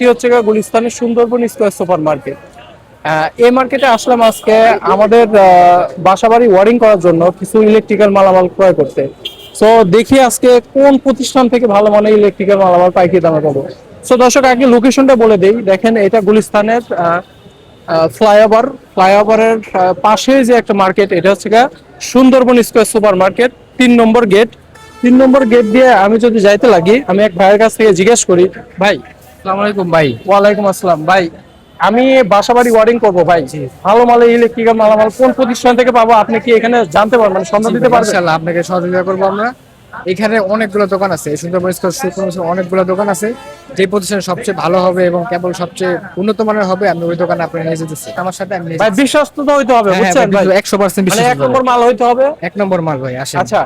এটি হচ্ছে গুলিস্তানের Sundarban square super market. এই মার্কেটে আসলাম আজকে আমাদের বাসাবাড়ি ওয়ারিং করার জন্য কিছু ইলেকট্রিক্যাল মালামাল ক্রয় করতে। সো দেখি আজকে কোন প্রতিষ্ঠান থেকে ভালো মানের ইলেকট্রিক্যাল মালামাল পাইকারি দামে পাবো। সো দর্শক আগে লোকেশনটা বলে দেই, দেখেন এটা গুলিস্তানের ফ্লাইওভারের পাশে যে একটা মার্কেট, এটা হচ্ছে সুন্দরবন স্কয়ার সুপার মার্কেট, 3 নম্বর গেট। 3 নম্বর গেট দিয়ে আমি যদি যাইতে লাগি, আমি এক ভাইয়ের কাছ থেকে জিজ্ঞেস করি, ভাই আসসালামু আলাইকুম ভাই। ওয়ালাইকুম আসসালাম ভাই, আমি বাসাবাড়ি ওয়ারিং করবো ভাই, ভালো মানের ইলেকট্রিক্যাল মালামাল কোন প্রতিষ্ঠান থেকে পাবো, আপনি কি এখানে জানতে পারবেন, সন্ধান দিতে পারবেন? ইনশাআল্লাহ আপনাকে সহযোগিতা করবো আমরা। এখানে অনেকগুলো দোকান আছে, সুন্দরবন স্কয়ার সুপার অনেকগুলো দোকান আছে। যে প্রতিষ্ঠান সবচেয়ে ভালো হবে এবং কেবল সবচেয়ে উন্নত মানের হবে, আমি ওই দোকানে আপনি নিয়ে যেতেছি আমার সাথে। আমি ভাই বিশ্বস্ততা হইতে হবে, বুঝছেন ভাই, 100% মানে বিশ্বাস। 1 নম্বর মাল হইতে হবে। 1 নম্বর মাল ভাই। আসেন। আচ্ছা,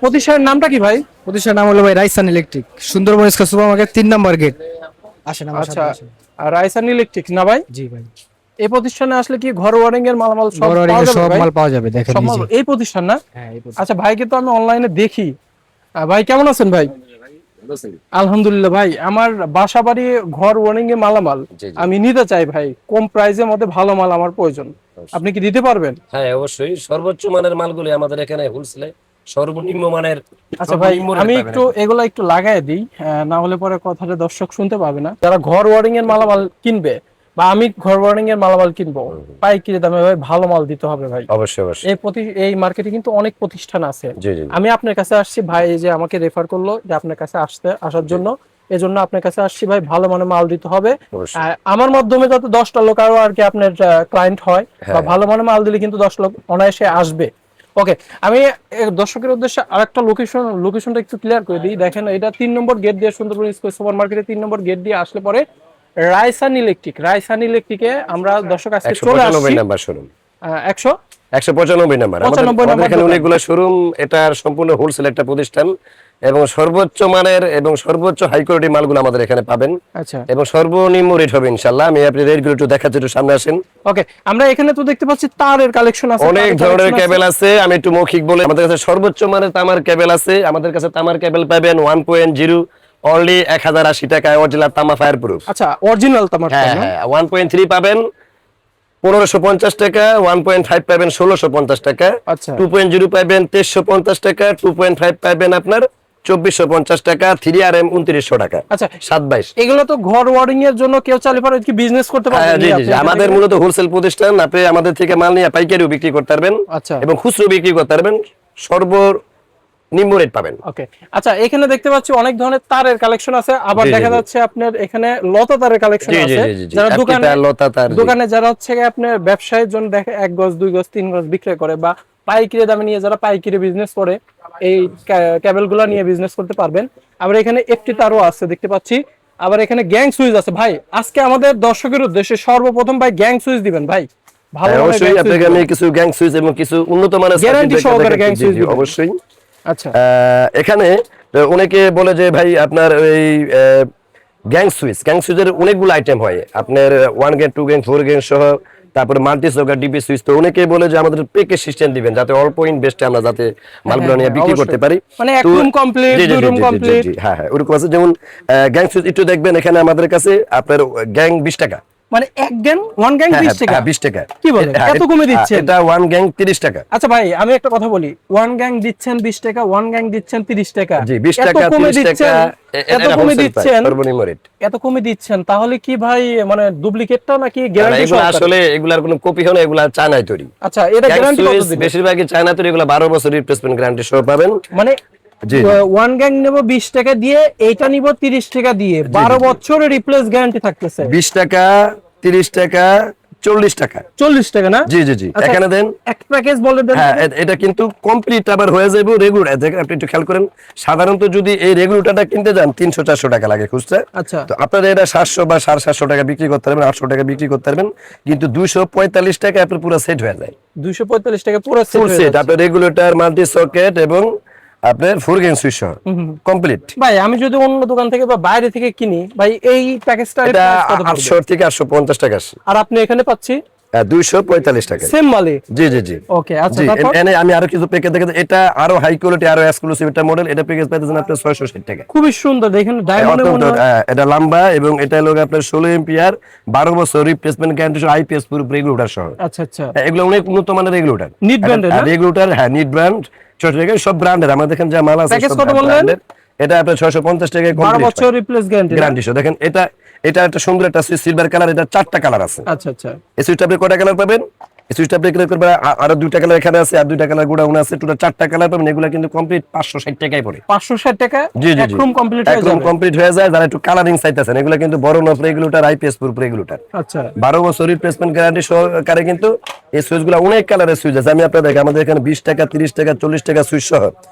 প্রতিষ্ঠানের নামটা কি ভাই? প্রতিষ্ঠানের নাম হলো ভাই Raisan electric, Sundarban square super market 3 নম্বর গেট। আসেন আমার সাথে। আচ্ছা, আসেন। আর রাইসান ইলেকট্রিক না ভাই? জি ভাই। এই প্রতিষ্ঠানে আসলে কি ঘর ওয়ারিং এর মালামাল সব বড় পাওয়া যাবে সব ভাই? মাল পাওয়া যাবে, দেখেন সব এই মাল যে। এই প্রতিষ্ঠান না? হ্যাঁ এই প্রতিষ্ঠান। আচ্ছা, ভাইকে তো আমি অনলাইনে দেখি। ভাই কেমন আছেন ভাই? আলহামদুলিল্লাহ ভাই, আমার বাসা বাড়ি ঘর ওয়ারিং এর মালামাল আমি নিতে চাই ভাই, কম প্রাইসের মধ্যে ভালো মাল আমার প্রয়োজন, আপনি কি দিতে পারবেন? হ্যাঁ অবশ্যই, সর্বোচ্চ মানের মালগুলি আমাদের এখানে হোলসেলে সর্বনিম্ন মানের। আচ্ছা ভাই, আমি একটু এগুলা একটু লাগাই দিই, না হলে পরে কথাটা দর্শক শুনতে পাবে না। যারা ঘর ওয়ারিং এর মালামাল কিনবে বা আমি ঘর ওয়ারিং এর মালামাল কিনবো, পাইকারি দামে ভাই ভালো মাল দিতে হবে ভাই। অবশ্যই অবশ্যই। এই মার্কেটে কিন্তু অনেক প্রতিষ্ঠান আছে। জি জি। আমি আপনার কাছে আসছি ভাই, এই যে আমাকে রেফার করলো যে আপনার কাছে আসার জন্য, এজন্য আপনার কাছে আসছি ভাই, ভালো মানের মাল দিতে হবে। আমার মাধ্যমে যাতে 10টা লোক আরো আর কি আপনার ক্লায়েন্ট হয়, বা ভালো মানের মাল দিলে কিন্তু 10 লোক অনায়াসে আসবে। ওকে, আমি দর্শকের উদ্দেশ্যে আরেকটা লোকেশনটা একটু ক্লিয়ার করে দিই। দেখেন, এটা 3 নম্বর গেট দিয়ে সুন্দরবন স্কয়ার সুপার মার্কেটে 3 নম্বর গেট দিয়ে আসলে পরে রাইসান ইলেকট্রিকে আমরা দর্শক আজকে চলে আসছি। 195 নাম্বার শোরুম। 195 নাম্বার। আমাদের এখানে অনেকগুলো শোরুম, এটা সম্পূর্ণ হোলসেল একটা প্রতিষ্ঠান এবং সর্বোচ্চ মানের এবং সর্বোচ্চ হাই কোয়ালিটি মালগুলো আমাদের এখানে পাবেন। আচ্ছা, এবং সর্বনিম্ন রেট হবে ইনশাআল্লাহ। আমি আপনি রেটগুলো একটু দেখাচ্ছি, একটু সামনে আসেন। ওকে, আমরা এখানে তো দেখতে পাচ্ছি তারের কালেকশন আছে, অনেক ধরনের কেবল আছে। আমি একটু মৌখিক বলে, আমাদের কাছে সর্বোচ্চ মানের তামার কেবল আছে। আমাদের কাছে তামার কেবল পাবেন 1.0 অনলি 1080 টাকায়, অরিজিনাল তামা ফায়ার প্রুফ। আচ্ছা, অরিজিনাল তামার। হ্যাঁ হ্যাঁ, 1.3 পাবেন 1550 টাকা, 1.5 পাবেন 1650 টাকা, আচ্ছা, 2.0 পাবেন 2350 টাকা, 2.5 পাবেন আপনার 2450 টাকা, 3RM 2900 টাকা। আচ্ছা, 722। এগুলো তো ঘর ওয়ারিং এর জন্য কেউ চাইলে পারে কি বিজনেস করতে পারবে? জি জি জি, আমাদের মূলত হোলসেল প্রতিষ্ঠান। আপনি আমাদের থেকে মাল নিয়ে পাইকারিও বিক্রি করতে পারবেন। আচ্ছা, এবং খুচরো বিক্রি করতে পারবেন, সর্বনিম্ন রেট পাবেন। ওকে। আচ্ছা, এখানে দেখতে পাচ্ছি অনেক ধরনের তারের কালেকশন আছে, আবার দেখা যাচ্ছে আপনার এখানে লতা তারের কালেকশন আছে। যারা দোকানে যারা হচ্ছে আপনার ব্যবসায়ের জন্য দেখে 1 গজ 2 গজ 3 গজ বিক্রয় করে, বা পাইকারি দামে নিয়ে যারা পাইকারি বিজনেস করে, এই কেবলগুলো নিয়ে বিজনেস করতে পারবেন। আবার এখানে একটি তারও আছে দেখতে পাচ্ছি। আবার এখানে গ্যাং সুইচ আছে। ভাই আজকে আমাদের দর্শকের উদ্দেশ্যে সর্বপ্রথম ভাই গ্যাং সুইচ দিবেন ভাই, ভালো মানের অবশ্যই আপনাকে আমি কিছু গ্যাং সুইচ এবং কিছু উন্নত মানের গ্যারান্টি সহকারে গ্যাং সুইচ দিবেন অবশ্যই। আচ্ছা, এখানে অনেকে বলে যে ভাই আপনার এই গ্যাং সুইচের অনেকগুলো আইটেম হয় আপনার, 1 গ্যাং 2 গ্যাং 4 গ্যাং সহ, তারপরে মাল্টি সকার ডিপি সুইচ। তো অনেকে বলে যে আমাদের প্যাকেজ সিস্টেম দিবেন, যাতে অল্প ইনভেস্টে আমরা যাতে মালগুলো নিয়ে বিক্রি করতে পারি, মানে এক রুম কমপ্লিট, দুই রুম কমপ্লিট। হ্যাঁ হ্যাঁ, ওরকম আছে। যেমন গ্যাং সুইচ একটু দেখবেন, এখানে আমাদের কাছে আপনার গ্যাং 20 টাকা, মানে ওয়ান গ্যাং 20 টাকা। 20 টাকা কি বলেন, এত কমে দিচ্ছেন? এটা 1 গ্যাং 30 টাকা। আচ্ছা ভাই, আমি একটা কথা বলি, ওয়ান গ্যাং দিচ্ছেন 20 টাকা, ওয়ান গ্যাং দিচ্ছেন 30 টাকা। জি, 20 টাকা 30 টাকা, এত কমে দিচ্ছেন, সর্বনিম্ন রেট এত কমে দিচ্ছেন, তাহলে কি ভাই মানে ডুপ্লিকেটটা নাকি গ্যারান্টি? এগুলো আসলে এগুলার কোনো কপি হয় না, এগুলা চায়নায় তৈরি। আচ্ছা, এটা গ্যারান্টি কত দিবেন? বেশিরভাগই চায়না তৈরি, এগুলা 12 বছর রিপ্লেসমেন্ট গ্যারান্টি সহ পাবেন। মানে ওয়ান গ্যাং নেব 20 টাকা দিয়ে, এইটা নিব 30 টাকা দিয়ে, 12 বছরের রিপ্লেস গ্যারান্টি থাকতেছে। 20 টাকা, 30 টাকা, 40 টাকা, 40 টাকা না? জি জি জি, এখানে দেন এক প্যাকেজ বলে দেন। হ্যাঁ, এটা কিন্তু কমপ্লিট আবার হয়ে যাবে রেগুলার। আপনি একটু খেয়াল করেন, সাধারণত যদি এই রেগুলেটরটা কিনতে যান 300-400 টাকা লাগে খুচরা। আচ্ছা, তো আপনারা এটা 700 বা 750 টাকা বিক্রি করতে পারবেন, 800 টাকা বিক্রি করতে পারবেন, কিন্তু 245 টাকা আপনার পুরো সেট হয়ে যায়। 245 টাকা পুরো ফুল সেট, আপনার রেগুলেটর, মাল্টি সকেট এবং আপনার 4 গ্যাং সুইচ সহ কমপ্লিট। ভাই আমি যদি অন্য দোকান থেকে বা বাইরে থেকে কিনি ভাই, এই প্যাকেজটা এটা 800 থেকে 850 টাকা। আর আপনি এখানে পাচ্ছি 245 টাকা। সেম মালই। জি জি জি। ওকে আচ্ছা জি, তারপর এনে আমি আরো কিছু প্যাকেজ দেখেন, এটা আরো হাই কোয়ালিটি আরো এক্সক্লুসিভ একটা মডেল, এটা প্যাকেজ পাইতেছেন আপনি 660 টাকা। খুবই সুন্দর দেখেন ডায়মন্ডের মনে হয়। এটা লম্বা এবং এটা হলো আপনার 16 এম্পিয়ার 12 বছর রিপ্লেসমেন্ট গ্যারান্টি সহ আইপিএস প্রুফ রেগুলেটর সহ। আচ্ছা আচ্ছা এগুলো অনেক উন্নত মানের রেগুলেটর। নিট ব্র্যান্ডের না? রেগুলেটর, হ্যাঁ নিট ব্র্যান্ড, ছোট থেকে সব ব্র্যান্ডের আমাদের দেখেন যা মাল আছে প্যাকেজ সব কত বললেন? ব্র্যান্ডের। এটা আপনার 650 টাকায় 12 কমপ্লিট বছর রিপ্লেস গ্যারান্টি। গ্যারান্টি সহ। দেখেন এটা এটা একটা সুন্দর একটা সিলভার কালার, এটা 4টা কালার আছে। আচ্ছা আচ্ছা এই সুইচটা আপনি কয়টা কালার পাবেন? এই সুইচটা আপনি ক্লিক করবেন, আরো 2টা কালার এখানে আছে, আর 2টা কালার গোডাউন আছে, টোটাল 4টা কালার পাবেন। এগুলো কিন্তু কমপ্লিট 560 টাকায় পড়ে। 560 টাকা জি জি এক জি, রুম কমপ্লিট হয়ে একদম যাবে। কমপ্লিট হয়ে যায়। যারা একটু কালারিং চাইতেছেন, এগুলো কিন্তু বড় নফ রেগুলেটর, আইপিএস প্রুফ রেগুলেটর, আচ্ছা 12 বছর রিপ্লেসমেন্ট গ্যারান্টি সহকারে কিন্তু এই সুইচগুলো অনেক কালারের সুইচ আছে। আমি আপনাদের দেখি, আমাদের এখানে 20 টাকা, 30 টাকা, 40 টাকা সুইচ সহ।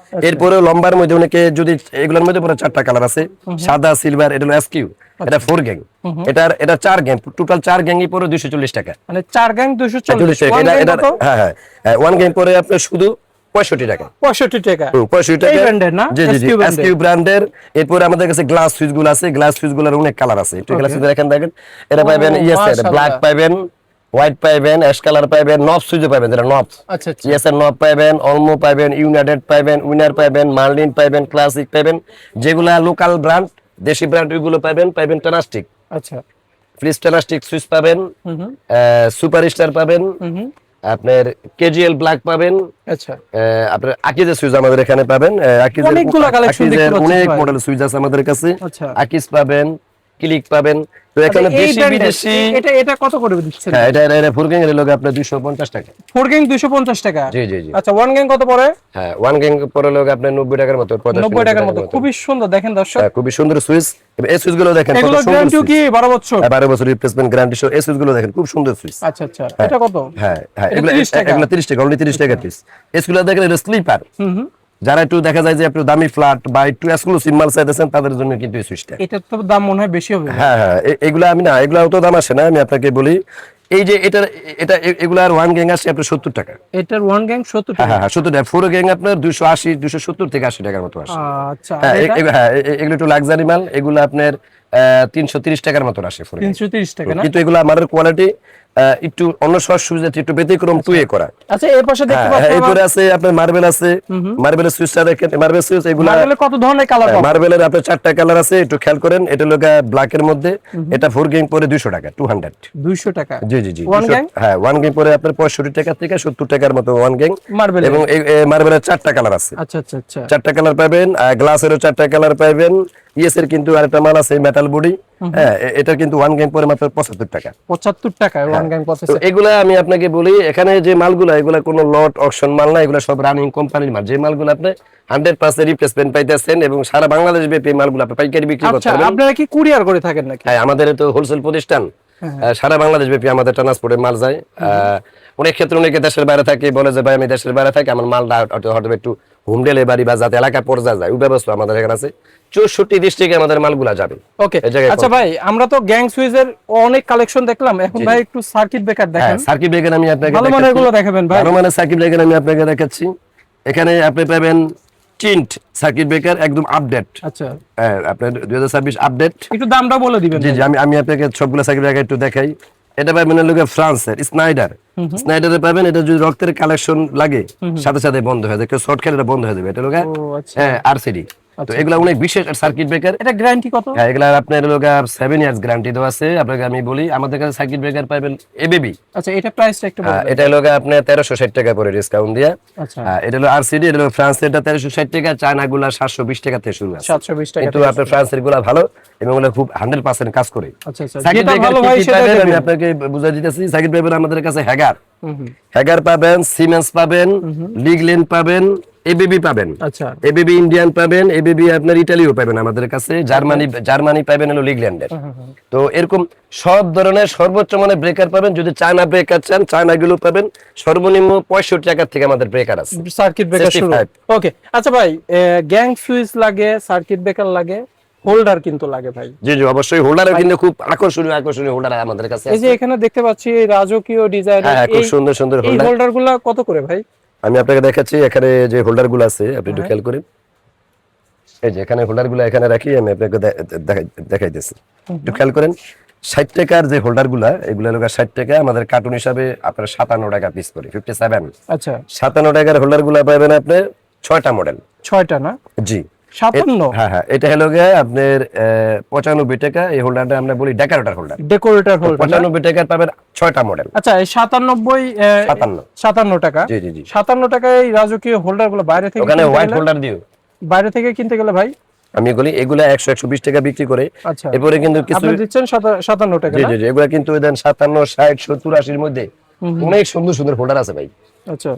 এরপরে লম্বার মধ্যে অনেকে যদি এগুলোর মধ্যে পুরো 4টা কালার আছে, সাদা, সিলভার, এটা হলো এসকিউ, এটা 4 গ্যাং, এটা 4 গ্যাং, টোটাল 4 গ্যাংই পরে 240 টাকা। মানে 4 গ্যাং 240 240 টাকা। এটা হ্যাঁ হ্যাঁ 1 গ্যাং পরে আপনার শুধু 65 টাকা। 65 টাকা 65 টাকা। এই ব্র্যান্ডের না? জি জি জি, SQ ব্র্যান্ডের। এসকিউ ব্র্যান্ডের। এরপরে আমাদের কাছে গ্লাস সুইচগুলো আছে, গ্লাস সুইচগুলোর অনেক কালার আছে। একটু গ্লাস সুইচ দেখেন, এটা পাবেন মাশাআল্লাহ। ব্ল্যাক পাবেন, হোয়াইট পাবেন, অ্যাশ কালার পাবেন, নব সুইচও পাবেন, যেটা নব। আচ্ছা আচ্ছা ইএস এর নব পাবেন, অলমো পাবেন, ইউনাইটেড পাবেন, উইনার পাবেন, মার্লিন পাবেন, ক্লাসিক পাবেন, যেগুলা লোকাল ব্র্যান্ড, দেশি ব্র্যান্ড ওইগুলো পাবেন টেনাস্টিক, আচ্ছা ফ্রিজ টেনাস্টিক সুইচ পাবেন, সুপার স্টার পাবেন, আপনার কেজিএল ব্ল্যাক পাবেন, আচ্ছা আপনার আকিজের সুইচ আমাদের এখানে পাবেন। অনেকগুলো collection দেখতে আকিজের পাচ্ছি অনেক ভাই। মডেল সুইচ আছে আমাদের কাছে। আচ্ছা। আকিজ পাবেন, ক্লিক পাবেন। তো এখানে আচ্ছা, এই দেশি ব্র্যান্ডের, বিদেশি, এটা এটা কত করে দিচ্ছেন? হ্যাঁ এটা ফুরগেং এর লোক আপনার 250 টাকা। 4 গ্যাং 250 টাকা। জি জি জি। আচ্ছা 1 গ্যাং কত পড়ে? হ্যাঁ 1 গ্যাং পরে লোক আপনার 90 টাকার মতো, 90 টাকার মতো। খুবই সুন্দর দেখেন দর্শক। হ্যাঁ খুবই সুন্দর সুইচ। এই সুইচ গুলো দেখেন কত এগুলো সুন্দর গ্যারান্টি সুইচ। কি 12 বছর? 12 বছর রিপ্লেসমেন্ট গ্যারান্টি সহ এই সুইচ গুলো দেখেন খুব সুন্দর সুইচ। আচ্ছা আচ্ছা এটা কত? হ্যাঁ হ্যাঁ, এটা এগুলো 30 টাকা। এগুলো 30 টাকা, অনলি 30 টাকা পিস। এই সুইচগুলো দেখেন, এটা স্লিপার। যারা একটু দেখা যায় যে একটু দামি ফ্ল্যাট বা একটু এক্সক্লুসিভ মাল চাইতেছেন, তাদের জন্য কিন্তু এই সুইচটা। এটার তো দাম মনে হয় বেশি হবে। হ্যাঁ হ্যাঁ, এগুলো আমি না, এগুলো অত দাম আসে না, আমি আপনাকে বলি। এই যে এটা এগুলার 1 গ্যাং আসে আপনার 70 টাকা। এটার 1 গ্যাং 70 হ্যাঁ টাকা। হ্যাঁ 70 টাকা। 4 গ্যাং আপনার 280, 270 থেকে 80 টাকার মতো আসে। আচ্ছা হ্যাঁ আর এটা? হ্যাঁ এগুলো একটু লাক্সারি মাল, এগুলো আপনার 330 টাকার মতো আসে 4 গ্যাং। 330 টাকা না? কিন্তু এগুলো আমাদের কোয়ালিটি একটু অন্য সব সুবিধা একটু ব্যতিক্রম টুয়ে করা। আচ্ছা এই পাশে দেখতে হ্যাঁ, পাচ্ছেন এরপরে আছে আপনার মার্বেল আছে, মার্বেলের সুইচটা দেখেন, মার্বেল সুইচ এগুলা মার্বেলে কত ধরনের কালার পাবেন? মার্বেলের আপনার 4টা কালার আছে, একটু খেয়াল করেন। এটা হলো ব্ল্যাক এর মধ্যে, এটা 4 গ্যাং পরে 200 টাকা, 200। 200 টাকা। জি জি জি। 1 গ্যাং? হ্যাঁ 1 গ্যাং পরে আপনার 65 টাকা থেকে 70 টাকার মতো 1 গ্যাং মার্বেল। এবং এই মার্বেলের 4টা কালার আছে। আচ্ছা আচ্ছা আচ্ছা 4টা কালার পাবেন, গ্লাসেরও 4টা কালার পাবেন। ইএস এর কিন্তু আরেকটা মাল আছে মেটাল বডি, হ্যাঁ এটা কিন্তু 1 গ্যাং পরে মাত্র 75 টাকা। 75 টাকা 1 গ্যাং তো প্রসেসর। এগুলা আমি আপনাকে বলি, এখানে যে মালগুলা, এগুলা কোনো লট অকশন মাল না, এগুলা সব রানিং কোম্পানির মাল। যে মালগুলো আপনি 100% রিপ্লেসমেন্ট পাইতেছেন এবং সারা বাংলাদেশ ব্যাপী এই মালগুলো আপনি পাইকারি বিক্রি করতে আচ্ছা পারবেন। আপনারা কি কুরিয়ার করে থাকেন নাকি? হ্যাঁ আমাদের তো হোলসেল প্রতিষ্ঠান, সারা বাংলাদেশ ব্যাপী আমাদের ট্রান্সপোর্টের মাল যায়। অনেক ক্ষেত্রে অনেকে দেশের বাইরে থাকে, বলে যে ভাই আমি দেশের বাইরে থাকি, আমার মালটা হয়তো একটু হোম ডেলিভারি বা যাতে এলাকা পর্যায়ে যায়, ওই ব্যবস্থা আমাদের এখানে আছে। 64 ডিস্ট্রিক্টে আমাদের মালগুলা যাবে। ওকে এই জায়গায় আচ্ছা ভাই আমরা তো গ্যাং সুইচের অনেক কালেকশন দেখলাম, এখন ভাই একটু সার্কিট ব্রেকার হ্যাঁ দেখেন। সার্কিট ব্রেকার আমি আপনাকে ভালো মানের গুলো দেখাবেন ভাই। ভালো মানের সার্কিট ব্রেকার আমি আপনাকে দেখাচ্ছি। এখানে আপনি পাবেন টিন্ট সার্কিট ব্রেকার, একদম আপডেট। আচ্ছা হ্যাঁ আপনার 2026 আপডেট। একটু দামটা বলে দিবেন। জি জি, আমি আপনাকে সবগুলো সার্কিট ব্রেকার একটু দেখাই। এটা পাবেন লোকে ফ্রান্সের স্নাইডারে পাবেন। এটা যদি রক্তের কালেকশন লাগে সাথে সাথে বন্ধ হয়ে যায়, কেউ শর্ট খেলে এটা বন্ধ হয়ে যাবে। এটা লোকে ও আচ্ছা হ্যাঁ আরসিডি। তো এগুলা অনেক বিশেষ সার্কিট ব্রেকার। এটা গ্যারান্টি কত? হ্যাঁ এগুলা আপনার লোকে 7 ইয়ার্স গ্যারান্টি দেওয়া আছে। আপনাকে আমি বলি, আমাদের কাছে সার্কিট ব্রেকার পাবেন এবিবি। আচ্ছা এটা প্রাইসটা একটু বলবেন। এটা লোকে আপনার 1360 টাকা পরে ডিসকাউন্ট দিয়ে। আচ্ছা এটা হলো আরসিডি, এটা হলো ফ্রান্সের, এটা 1360 টাকা। চায়না গুলা 720 টাকা থেকে শুরু আছে। 720 টাকা। কিন্তু আপনার ফ্রান্সের গুলা ভালো এবং ওগুলা খুব 100% কাজ করে। আচ্ছা আচ্ছা সার্কিট যেটা ব্রেকার ভালো ভাই কি সেটা পাবেন আমি দেবেন। আপনাকে বুঝাই দিতেছি। সার্কিট ব্রেকার আমাদের কাছে হ্যাগার পাবেন, সিমেন্স পাবেন, লিগলেন পাবেন, এবিবি পাবেন, আচ্ছা এবিবি ইন্ডিয়ান পাবেন, এবিবি আপনার ইতালিও পাবেন আমাদের কাছে, জার্মানি পাবেন হলো লিগল্যান্ডের। তো এরকম সব ধরনের সর্বোচ্চ মানের ব্রেকার পাবেন। যদি চায়না ব্রেকার চান, চায়না গুলো পাবেন। সর্বনিম্ন 65 টাকা থেকে আমাদের ব্রেকার আছে, সার্কিট ব্রেকার শুরু। 65 ওকে আচ্ছা ভাই গ্যাং সুইচ লাগে, সার্কিট ব্রেকার লাগে, হোল্ডার কিন্তু লাগে ভাই। জি জি অবশ্যই। হোল্ডারও কিন্তু খুব আকর্ষণীয় হোল্ডার আমাদের কাছে এই আছে। যে এখানে দেখতে পাচ্ছি এই রাজকীয় ডিজাইনের হ্যাঁ খুব সুন্দর সুন্দর এই হোল্ডার। হোল্ডার গুলা কত করে ভাই? আমি আপনাকে দেখাচ্ছি এখানে যে হোল্ডার গুলো আছে, আপনি একটু খেয়াল করেন। এই যে এখানে হোল্ডার গুলো এখানে রাখি, আমি আপনাকে দেখাইতেছি, একটু খেয়াল করেন। 60 টাকার যে হোল্ডার গুলা এগুলা লোক 60 টাকা, আমাদের কার্টুন হিসাবে আপনার 57 টাকা পিস করে 57। আচ্ছা 57 টাকার হোল্ডার গুলা পাবেন আপনি 6টা মডেল। 6টা না? জি 57? হ্যাঁ হ্যাঁ, এটা হলো গিয়ে আপনার 95 টাকা। এই হোল্ডারটা আমরা বলি ডেকোরেটর হোল্ডার। ডেকোরেটর হোল্ডার 95 টাকার পাবেন 6টা মডেল। আচ্ছা এই 57 টাকা। জি জি জি। 57 টাকায় এই রাজকীয় হোল্ডার গুলো বাইরে থেকে ওখানে কিনতে হোয়াইট গেলে- হোল্ডার দিও। বাইরে থেকে কিনতে গেলে ভাই আমি বলি এগুলা 100 120 টাকা বিক্রি করে। আচ্ছা এরপরে কিন্তু কিছু আপনি দিচ্ছেন 57 টাকা জি না? জি জি, এগুলা কিন্তু দেন 57 60 70 80 এর মধ্যে অনেক সুন্দর সুন্দর হোল্ডার আছে ভাই। আচ্ছা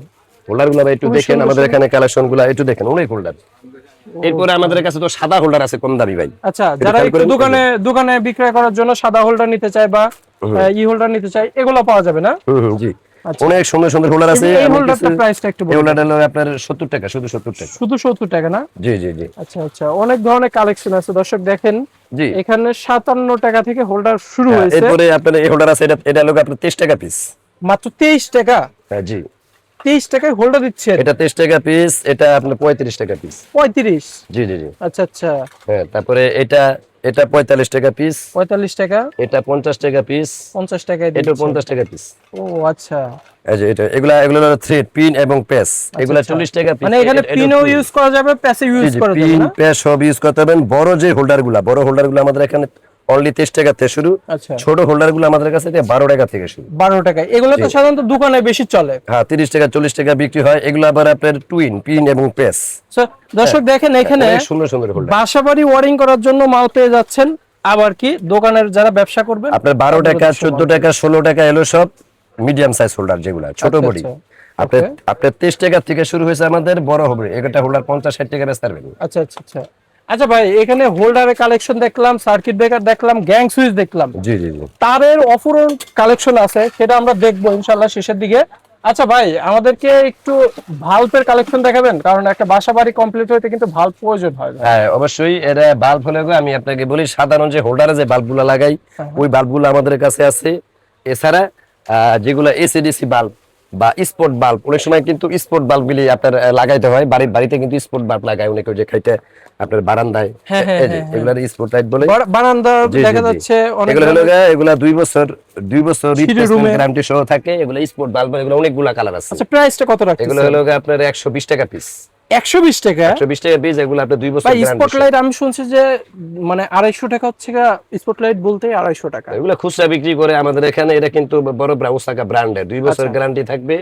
হোল্ডার গুলা ভাই একটু খুবই দেখেন, সুন্দর আমাদের সুন্দর। এখানে কালেকশন গুলা একটু দেখেন, অনেক হোল্ডার। এরপরে আমাদের কাছে তো সাদা হোল্ডার আছে কম দামি ভাই। আচ্ছা এটা যারা খেয়াল একটু করেন। দোকানে দোকানে বিক্রয় করার জন্য সাদা হোল্ডার নিতে চায় বা ই হোল্ডার নিতে চায়, এগুলো পাওয়া যাবে না? জি আচ্ছা। অনেক সুন্দর সুন্দর হোল্ডার আছে। এই আমি হোল্ডারটা কিছু- প্রাইসটা একটু এই বলুন। হোল্ডারটা হলো আপনার 70 টাকা, শুধু 70 টাকা। শুধু 70 টাকা না? জি জি জি আচ্ছা আচ্ছা, অনেক ধরনের কালেকশন আছে দর্শক দেখেন। জি। এখানে 57 টাকা থেকে হোল্ডার শুরু হ্যাঁ, হয়েছে, এরপরে আপনার এই হোল্ডার আছে, এটা হলো আপনার 23 টাকা পিস। মাত্র 23 টাকা। হ্যাঁ জি, 23 টাকায় হোল্ডার দিচ্ছেন? এটা 23 টাকা পিস, এটা আপনার 35 টাকা পিস। 35? জি জি জি। আচ্ছা আচ্ছা, হ্যাঁ, তারপরে এটা 45 টাকা পিস, 45 টাকা, এটা 50 টাকা পিস, 50 টাকায় এটা দিচ্ছেন। 50 টাকা পিস। ও আচ্ছা, এই যে এগুলা হলো থ্রেড, পিন এবং পেস, এগুলা 40 টাকা পিস। মানে এখানে পিনও ইউজ করা যাবে, প্যাসে ইউজ করা যাবে পিন না? পেস সব ইউজ করতে পারবেন। বড় যে হোল্ডার গুলা আমাদের এখানে অনলি 23 টাকা থেকে শুরু। আচ্ছা ছোট হোল্ডার গুলো আমাদের কাছে 12 টাকা থেকে শুরু। 12 টাকা। এগুলো তো সাধারণত দোকানে বেশি চলে। হ্যাঁ, 30 টাকা 40 টাকা বিক্রি হয়। এগুলো আবার আপনার টুইন, পিন এবং পেস। So, দর্শক দেখেন এখানে অনেক সুন্দর সুন্দর হোল্ডার। বাসাবাড়ি ওয়ারিং করার জন্য মাল পেয়ে যাচ্ছেন, আবার কি দোকানের যারা ব্যবসা করবে আপনার 12 টাকা 14 টাকা 16 টাকা এলো সব মিডিয়াম সাইজ হোল্ডার, যেগুলো ছোট আচ্ছা, বডি। আচ্ছা। আপনার 23 টাকা থেকে শুরু হয়েছে আমাদের বড় হবে। একটা হোল্ডার 50 60 টাকা বেচতে পারবেন। আচ্ছা আচ্ছা আচ্ছা। আচ্ছা ভাই, এখানে হোল্ডারের কালেকশন দেখলাম, সার্কিট ব্রেকার দেখলাম, গ্যাং সুইচ দেখলাম, জি জি জি। তারের অফুরন কালেকশন আছে, সেটা আমরা দেখবো ইনশাআল্লাহ শেষের দিকে। আচ্ছা ভাই, আমাদেরকে একটু ভাল্বের কালেকশন দেখাবেন, কারণ একটা বাসা বাড়ি কমপ্লিট হইতে কিন্তু ভাল্ব প্রয়োজন হয় ভাই। হ্যাঁ অবশ্যই, এরা বাল্ব হলে গো আমি আপনাকে বলি, সাধারণ যে হোল্ডারে যে বাল্বগুলো লাগাই ওই বাল্বগুলো আমাদের কাছে আছে। এছাড়া যেগুলো এসিডিসি বাল্ব বা স্পট বাল্ব, অনেক সময় কিন্তু স্পট বাল্ব গুলি আপনার লাগাইতে হয়। বাড়িতে কিন্তু স্পট বাল্ব লাগায় অনেকে, ওই যে খাইতে আপনার বারান্দায়, হ্যাঁ, হ্যাঁ, এই যে এগুলা স্পট লাইট বলে। বারান্দা জি, জি, দেখা জি। যাচ্ছে অনেক এগুলো হলো গিয়ে, এগুলা 2 বছর সিঁড়ি রুমে। গ্যারান্টি সহ থাকে। এগুলো স্পট বাল্ব, এগুলো অনেকগুলা কালার আছে। আচ্ছা প্রাইসটা কত রাখছেন? এগুলো হলো গিয়ে আপনার 120 টাকা পিস। 120 টাকা? 120 টাকা পিস। এগুলো আপনার 2 বছর ভাই গ্যারান্টি। স্পটলাইট আমি শুনছি যে মানে 250 টাকা হচ্ছে, স্পটলাইট বলতে 250 টাকা। এগুলো খুচরা বিক্রি করে আমাদের এখানে। এটা কিন্তু বড় ওসাকা ব্র্যান্ডের, 2 বছর আচ্ছা। গ্যারান্টি থাকবে।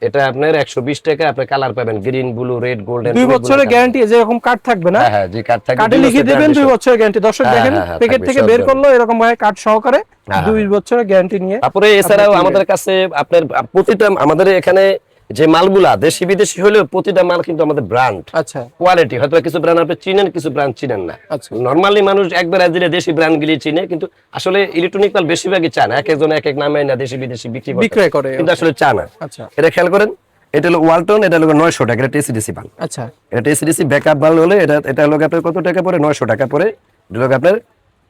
এটা আপনার 120 টাকা। আপনি কালার পাবেন গ্রিন, ব্লু, রেড, গোল্ডেন। 2 বছরের গ্যারান্টি, যেরকম কার্ড থাকবে না? হ্যাঁ হ্যাঁ, জি কার্ড থাকবে। কার্ডে 2 লিখে বছর দিবেন guarantee 2 সহ। বছরের গ্যারান্টি। দর্শক হ্যাঁ, দেখেন হ্যাঁ, হ্যাঁ, প্যাকেট থাকবে থেকে সব বের থাকবে। করলো এরকম ভাবে কার্ড সহকারে, হ্যাঁ, 2 বছরের গ্যারান্টি নিয়ে। তারপরে এছাড়াও আমাদের কাছে আপনার প্রতিটা, আমাদের এখানে যে মালগুলা দেশি বিদেশি হলেও প্রতিটা মাল কিন্তু আমাদের ব্র্যান্ড, আচ্ছা কোয়ালিটি। হয়তো কিছু ব্র্যান্ড আপনি চিনেন, কিছু ব্র্যান্ড চিনেন না। আচ্ছা। নরমালি মানুষ একবার দিলে দেশি ব্র্যান্ড গুলি চিনে, কিন্তু আসলে ইলেকট্রনিক মাল বেশিরভাগই চায় না। এক একজন এক এক নামে না দেশি বিদেশি বিক্রয় করে। কিন্তু আসলে চা না। আচ্ছা এটা খেয়াল করেন, এটা হলো ওয়ালটন, এটা হলো 900 টাকা। এটা এসিডিসি বাল্ব। আচ্ছা এটা এসিডিসি ব্যাকআপ বাল্ব হলে এটা হলো আপনার কত টাকা পড়ে? 900 টাকা পড়ে। এটা হলো আপনার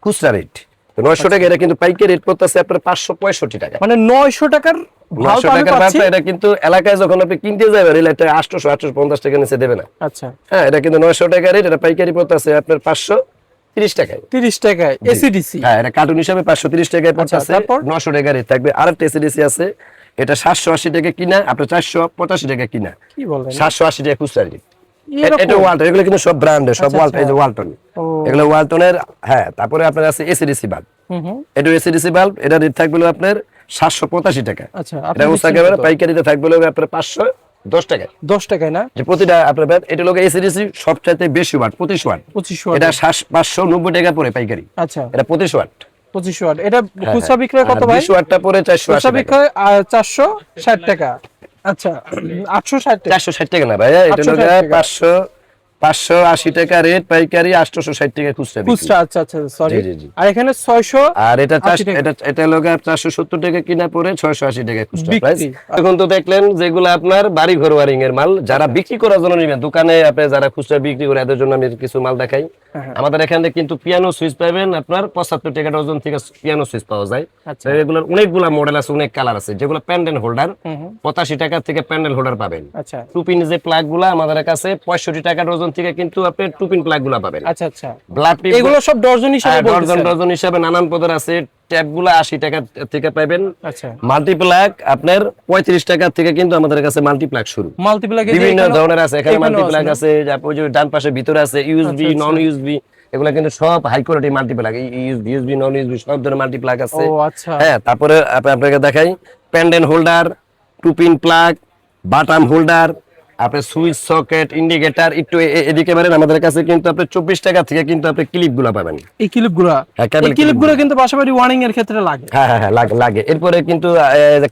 খুচরা রেট। তো 900 টাকা। এটা কিন্তু পাইকারি রেট করতেছে আপনার 565 টাকা। মানে 900 টাকার ভালো 900 আমি টাকার পাচ্ছি। বাল্বটা এটা কিন্তু এলাকায় যখন আপনি কিনতে যাবেন, এটা 800 850 টাকা নিচে দেবে না। আচ্ছা হ্যাঁ, এটা কিন্তু 900 টাকা রেট। এটা পাইকারি পড়তেছে আপনার 530 টাকায়। 30 টাকায় এসিডিসি। হ্যাঁ, এটা কার্টুন হিসাবে 530 টাকায় পড়তেছে। তারপর? 900 টাকা রেট থাকবে। আরেকটা এসিডিসি আছে, এটা 780 টাকা কিনা, আপনার 485 টাকা কিনা, কি বলেন? 780 টাকা খুচরা রেট। এরকম? এটা ওয়ালটন, এগুলো কিন্তু সব ব্র্যান্ডের, সব আচ্ছা, ওয়ালটন, এই যে আচ্ছা। ওয়ালটন, ও। এগুলো ওয়ালটনের। হ্যাঁ, তারপরে আপনার আছে এসিডিসি বাল্ব। হুম। এটা এসিডিসি বাল্ব, এটা রেট থাকবে হলো আপনার 785 টাকা। আচ্ছা, আপনি এটা দিচ্ছেন ওসাকা কত? পাইকারিতে থাকবে হলো আপনার 510 টাকা। 10 টাকায় না? যে প্রতিটা আপনার এটা লোক এসিডিসি সবচাইতে বেশি ওয়াট, 25 ওয়াট। 25 ওয়াট। এটা 590 টাকা পড়ে পাইকারি। আচ্ছা এটা 25 ওয়াট। 25 ওয়াট। এটা খুচরা বিক্রয় কত ভাই? 20 ওয়াটটা পড়ে 480 খুচরা টাকা। বিক্রয় 460 টাকা। আচ্ছা 860 টাকা। 460 টাকা না ভাই, এটা 860 লোক টাকা। 580 টাকা রেট পাইকারি, 860 টাকা খুচরা বিক্রি। খুচরা, আচ্ছা আচ্ছা সরি। জি, জি, জি। আর এখানে 600 আর এটা 80 টাকা। এটা লোক 470 টাকা কিনা পড়ে 680 টাকা খুচরা বিক্রি। প্রাইস। এখন তো দেখলেন যেগুলো আপনার বাড়ি ঘর ওয়ারিং এর মাল, যারা বিক্রি করার জন্য নেবেন দোকানে, আপনি যারা খুচরা বিক্রি করে এদের জন্য আমি কিছু মাল দেখাই। আমাদের এখানে কিন্তু পিয়ানো সুইচ পাবেন আপনার 75 টাকা ডজন থেকে পিয়ানো সুইচ পাওয়া যায়। আচ্ছা। এগুলোর অনেকগুলা মডেল আছে, অনেক কালার আছে। যেগুলো প্যান্ডেল হোল্ডার 85 টাকা থেকে প্যান্ডেল হোল্ডার পাবেন। আচ্ছা টুপিন যে প্লাগ গুলা আমাদের কাছে 65 টাকা ডজন থেকে কিন্তু আপনি টুপিন প্লাগ গুলা পাবেন। আচ্ছা আচ্ছা। ব্লাড এগুলো সব ডজন হিসেবে ডজন বলতেছেন? ডজন হিসাবে নানান পদের আছে। ট্যাপগুলো 80 টাকা থেকে পাবেন। আচ্ছা, মাল্টিপ্লাগ আপনার 35 টাকা থেকে কিন্তু আমাদের কাছে মাল্টিপ্লাগ শুরু। মাল্টিপ্লাগ বিভিন্ন ধরনের আছে, এখানে মাল্টিপ্লাগ আছে, ওই যে ডান পাশে ভিতরে আছে ইউএসবি, নন ইউএসবি, এগুলা কিন্তু সব হাই কোয়ালিটি মাল্টিপ্লাগ, ইউএসবি, নন ইউএসবি সব ধরনের মাল্টিপ্লাগ আছে। ও আচ্ছা, হ্যাঁ, তারপরে আপনাকে দেখাই pendant holder, two pin plug, batten holder, আপনার সুইচ সকেট, ইন্ডিকেটর। একটু এদিকে বারেন, আমাদের কাছে কিন্তু আপনি 24 টাকা থেকে কিন্তু আপনি ক্লিপ গুলা পাবেন। এই ক্লিপগুলো, হ্যাঁ, কেবল এই ক্লিপগুলো কিন্তু পাশাপাশি ওয়ার্নিং এর ক্ষেত্রে লাগে। হ্যাঁ হ্যাঁ হ্যাঁ, লাগে। এরপরে কিন্তু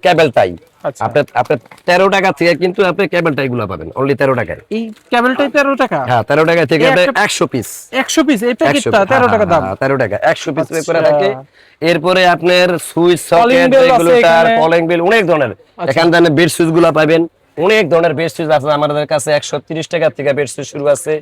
কেবল টাই আচ্ছা, আপনার 13 টাকা থেকে কিন্তু আপনি কেবল টাই গুলা পাবেন, অনলি 13 টাকায়। এই কেবলটাই 13 টাকা? হ্যাঁ, 13 টাকা থেকে এই আপনি একটা- 100 পিস, 100 পিস এই প্যাকেটটা 13 টাকা দাম। 13 টাকা 100 পিস আচ্ছা। করে থাকে। এরপরে আপনার সুইচ Calling সকেট, bell আছে রেগুলেটর, এখানে। কলিং বেল, অনেক ধরনের। আচ্ছা। এখান থেকে বেড সুইচ গুলা পাবেন, অনেক ধরনের বেড সুইচ আছে আমাদের কাছে। 130 টাকা থেকে বেড সুইচ শুরু আছে।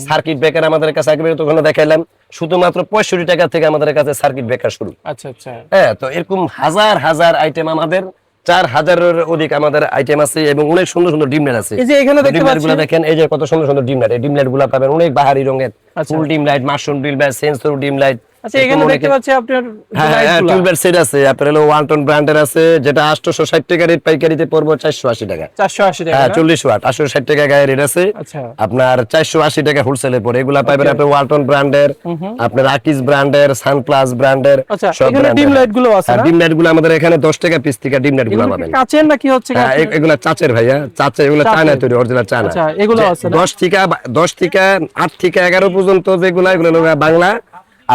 সার্কিট ব্রেকার আমাদের কাছে একবারে তো ওখানে দেখাইলাম, শুধুমাত্র 65 টাকা থেকে আমাদের কাছে সার্কিট ব্রেকার শুরু। আচ্ছা আচ্ছা, হ্যাঁ, তো এরকম হাজার হাজার আইটেম, আমাদের 4000-এর অধিক আমাদের আইটেম আছে, এবং অনেক সুন্দর সুন্দর ডিম লাইট আছে। এই যে এখানে দেখতে ডিম লাইট গুলা পাচ্ছি, দেখেন, এই যে কত সুন্দর সুন্দর ডিম লাইট। এই ডিম লাইট গুলা পাবেন অনেক বাহারি রঙের, আচ্ছা। Full dim light, mushroom dim light, sensor dim light. আচ্ছা এখানে দেখতে পাচ্ছি আপনার হ্যাঁ, লাইটগুলো। টুলবার সেট আছে আপনার, হলো ওয়ালটন ব্র্যান্ডের আছে, যেটা 860 টাকা রেট, পাইকারিতে পড়বো 480 টাকা। 480 টাকা হ্যাঁ, না? 40 ওয়াট 860 টাকা গায়ে রেট আছে। আচ্ছা, আপনার 480 টাকা হোলসেলে পড়ে। এগুলা পাবেন আপনি ওয়ালটন ব্র্যান্ডের, আপনার আকিস ব্র্যান্ডের, সানপ্লাস ব্র্যান্ডের, আচ্ছা, সব এখানে ডিম লাইট গুলো আছে না? ডিম লাইট গুলো আমাদের এখানে 10 টাকা পিস থেকে ডিম লাইট গুলো এগুলো কি পাবেন। কাচের নাকি হচ্ছে হ্যাঁ, কাচের? এগুলা চাচের ভাইয়া, চাচের, এগুলো চাচের। চায়না তৈরি, অরিজিনাল চায়না। আচ্ছা, এগুলো আছে না? 10 থেকে 8 থেকে 11 পর্যন্ত যেগুলা, এগুলো লোক বাংলা।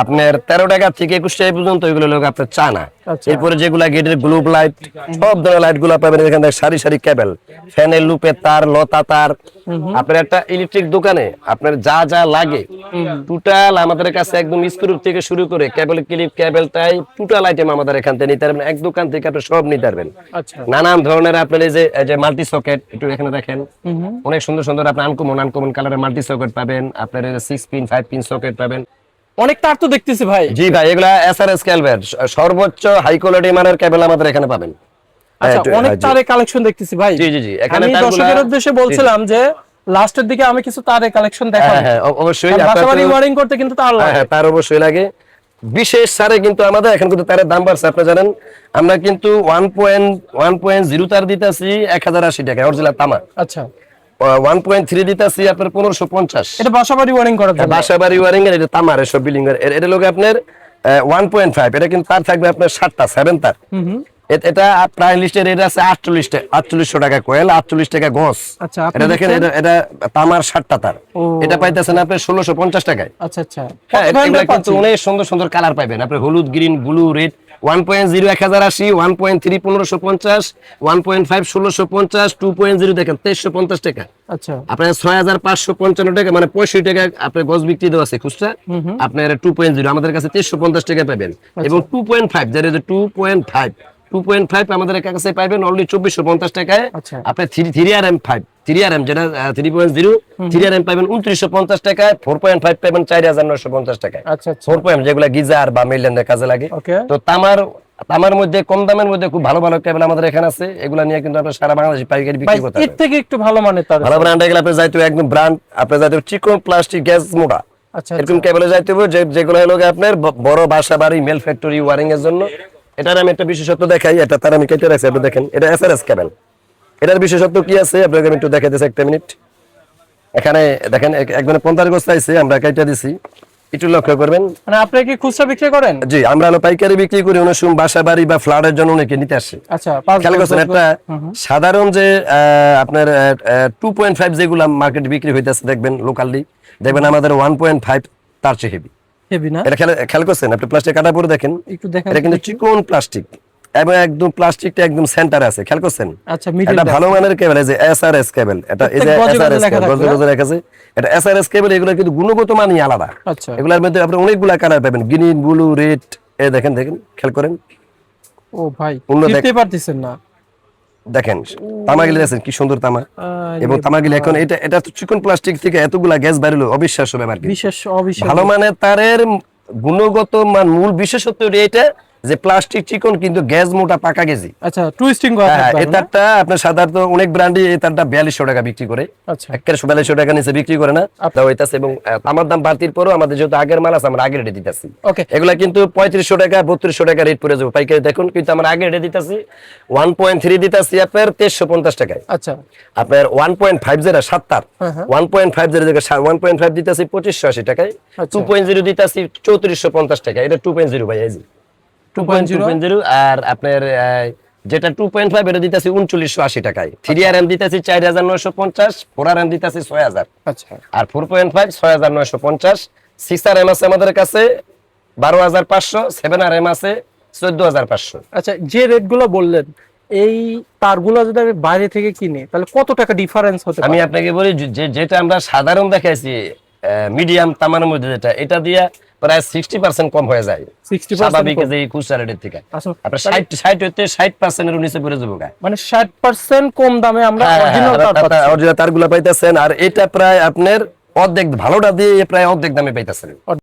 আপনার 13 টাকা থেকে 21 টাকা পর্যন্ত এগুলো লোক আপনার চায়না। আচ্ছা। এরপরে যেগুলা গেটের গ্লোব লাইট, সব ধরনের লাইট গুলা পাবেন এখানে। সারি সারি কেবল, ফ্যানের লুপের তার, লতা তার। আপনার একটা ইলেকট্রিক দোকানে আপনার যা যা লাগে টোটাল আমাদের কাছে, একদম স্ক্রু থেকে শুরু করে কেবল ক্লিপ, কেবল টাই, টোটাল আইটেম আমাদের এখান থেকে নিতে পারবেন। এক দোকান থেকে আপনি সব নিতে পারবেন। আচ্ছা, নানান ধরনের আপনার এই যে মাল্টি সকেট, একটু এখানে দেখেন, অনেক সুন্দর সুন্দর আপনি আনকমন কালারের মাল্টি সকেট পাবেন। আপনার 6 পিন 5 পিন সকেট পাবেন। অনেক তার তো দেখতেছি ভাই। জি ভাই, এগুলা এসআরএস ক্যালভেট, সর্বোচ্চ হাই কোয়ালিটি মানের কেবল আমাদের এখানে পাবেন। আচ্ছা, হ্যাঁ, অনেক জি। তারের কালেকশন দেখতেছি ভাই। জি, এখানে আমি তারগুলা- দর্শকের উদ্দেশ্যে বলছিলাম যে লাস্টের দিকে আমি কিছু তারের কালেকশন দেখাবো। হ্যাঁ, অবশ্যই কারণ আপনার বাসাবাড়ি তো- ওয়ারিং করতে কিন্তু তার লাগে। হ্যাঁ, তার অবশ্যই লাগে। বিশেষ সারে কিন্তু আমাদের এখন কিন্তু তারের দাম বাড়ছে, আপনি জানেন। আমরা কিন্তু 1.0 তার দিতেছি 1080 টাকা অরিজিনাল তামা। আচ্ছা, 1.3 দিতেছি আপনার 1550। এটা বাসাবাড়ি ওয়ারিং করার জন্য। বাসা বাড়ি ওয়ারিং এর, এটা তামার, এসব বিল্ডিং এর। এটা লোক আপনার 1.5, এটা কিন্তু তার থাকবে আপনার 7টা 7 তার। এটা প্রায় লিস্টের রেট আছে 4800 টাকা কোয়েল, 48 টাকা গস। আচ্ছা, আপনি এটা দেখেন, দিচ্ছেন? এটা তামার 7টা তার। ও। এটা পাইতেছেন আপনি 1650 টাকায়। আচ্ছা আচ্ছা, হ্যাঁ, কত brand এগুলা এর কিন্তু পাচ্ছি? অনেক সুন্দর সুন্দর কালার পাবেন আপনি, হলুদ, গ্রিন, ব্লু, রেড। 1.0 1080, 1.3 1550, 1.5 1650, 2.0 দেখেন 2350 টাকা। আচ্ছা, আপনার 6555 টাকা, মানে 65 টাকা আপনার গজ বিক্রি দেওয়া আছে খুচরা। আপনার 2.0 আমাদের কাছে 2350 টাকা পাবেন। এবং 2.5, যেটা 2.5 আমাদের কাছে পাবেন অনলি 2450 টাকায়। আচ্ছা। আপনি 3RM যেটা 3.0 3RM পাবেন 2950 টাকায়। 4.5 পাবেন 4950 টাকায়। আচ্ছা আচ্ছা, 4.0 যেগুলা গিজার বা মেইনল্যান্ডের কাজে লাগে। ওকে। তো তামার মধ্যে কম দামের মধ্যে খুব ভালো ভালো কেবল আমাদের এখানে আছে। এগুলা নিয়ে কিন্তু আপনার সারা বাংলাদেশে পাইকারি ভাই বিক্রি করতে এর পারবেন। থেকে একটু ভালো মানের তার। ভালো ব্র্যান্ড এগুলো আপনি যাইতে হবে, একদম ব্র্যান্ড আপনি যাইতে হবে চিকন প্লাস্টিক গ্যাস মোটা, আচ্ছা, এরকম কেবলে যাইতে হবে যেগুলো হলো গিয়ে আপনার বড় বাসা বাড়ি, মেল ফ্যাক্টরি ওয়ারিং এর জন্য। এটার আমি একটা বিশেষত্ব দেখাই, এটা তার আমি কেটে রাখছি, আপনি দেখেন, এটা এসআরএস কেবল। এটার বিশেষত্ব কি আছে আপনাকে আমি একটু দেখাইতেছি, একটা মিনিট। এখানে দেখেন একদম 50 গজ চাইছে, আমরা কেটে দিছি, একটু লক্ষ্য করবেন। মানে আপনি কি খুচরা বিক্রি করেন? জি, আমরা হলো পাইকারি বিক্রি করি, অনেক সময় বাসা বাড়ি বা ফ্ল্যাটের জন্য অনেকে নিতে আসে। আচ্ছা, 5 খেয়াল করছেন, একটা সাধারণ যে আপনার 2.5 যেগুলা মার্কেট বিক্রি হইতেছে দেখবেন লোকালি, দেখবেন আমাদের 1.5 তার চেয়ে হেভি। হেভি না? এটা খেয়াল করছেন, আপনি প্লাস্টিক কাটা পরে দেখেন, একটু দেখেন। এটা কিন্তু চিকন প্লাস্টিক, এবং একদম প্লাস্টিকটা একদম সেন্টার আছে, খেয়াল করছেন। আচ্ছা, মিডল এটা ভালো মানের কেবল, এই যে এসআরএস কেবল, এটা এই যে প্রত্যেক গজে গজে এসআরএস লেখা কেবল, থাকবে, গজে গজে লেখা আছে। এটা এসআরএস কেবল, এগুলো কিন্তু গুণগত মানই আলাদা। আচ্ছা, এগুলোর মধ্যে আপনি অনেকগুলা কালার পাবেন, গ্রিন, ব্লু, রেড। এই দেখেন খেয়াল করেন, ও ভাই অন্য দেখ- দেখতে পারতেছেন না। দেখেন তামাগুলি আছেন কি সুন্দর তামা। এবং তামাগুলি এখন এটা তো চিকন প্লাস্টিক থেকে এতগুলা গ্যাস বাইরেলো, অবিশ্বাস্য ব্যাপার। কিন্তু বিশেষ অবিশ্বাস। ভালো মানের তারের গুণগত মান, মূল বিশেষত্ব এটা, যে প্লাস্টিক চিকন কিন্তু গ্যাস মোটা পাকা গেজি। আচ্ছা টুইস্টিং করা হ্যাঁ, থাকবে না? এটারটা আপনার সাধারণত অনেক ব্র্যান্ডই এটারটা 4200 টাকা বিক্রি করে, আচ্ছা 4100 টাকা নিচে বিক্রি করে না। তা হইতাছে এবং আমার দাম বাড়তির পরও আমাদের যেহেতু আগের মাল আছে আমরা আগে রেটে দিতেছি। ওকে এগুলা কিন্তু 3500 টাকা 3200 টাকা রেট পড়ে যাবে পাইকারি দেখুন, কিন্তু আমরা আগে রেটে দিতেছি 1.3 দিতেছি আপনার 2350 টাকায়। আচ্ছা আপনার 1.5 যেটা 70 হ্যাঁ। 1.5 যেটা 1.5 দিতেছি 2580 টাকায়, আচ্ছা। 2.0 দিতেছি 3450 টাকা। এটা 2.0 ভাই, এই যে 2.0। আর আপনার যেটা 2.5 এটা দিতেছি 3980 টাকায়। 3RM দিতেছি 4950, 4RM দিতেছি 6000, আচ্ছা আর 4.5 6950। 6RM আছে আমাদের কাছে 12500, 7RM আছে 14500। আচ্ছা যে রেট গুলো বললেন এই তারগুলো যদি আমি বাইরে থেকে কিনি তাহলে কত টাকা ডিফারেন্স হতে আমি পারে? আপনাকে বলি যেটা আমরা সাধারণ দেখাইছি মিডিয়াম তামার মধ্যে, যেটা এটা দিয়া প্রায় 60% কম হয়ে যায় 60% স্বাভাবিক কম? যে খুচরা রেটের থেকে। আচ্ছা, আপনার 60 হইতে 60% এর নিচে পড়ে যাবো। মানে 60% কম দামে আমরা অরিজিনাল তার পাচ্ছি। অরিজিনাল তারগুলা পাইতেছেন, আর এটা প্রায় আপনার অর্ধেক ভালোটা দিয়ে প্রায় অর্ধেক দামে পাইতেছেন।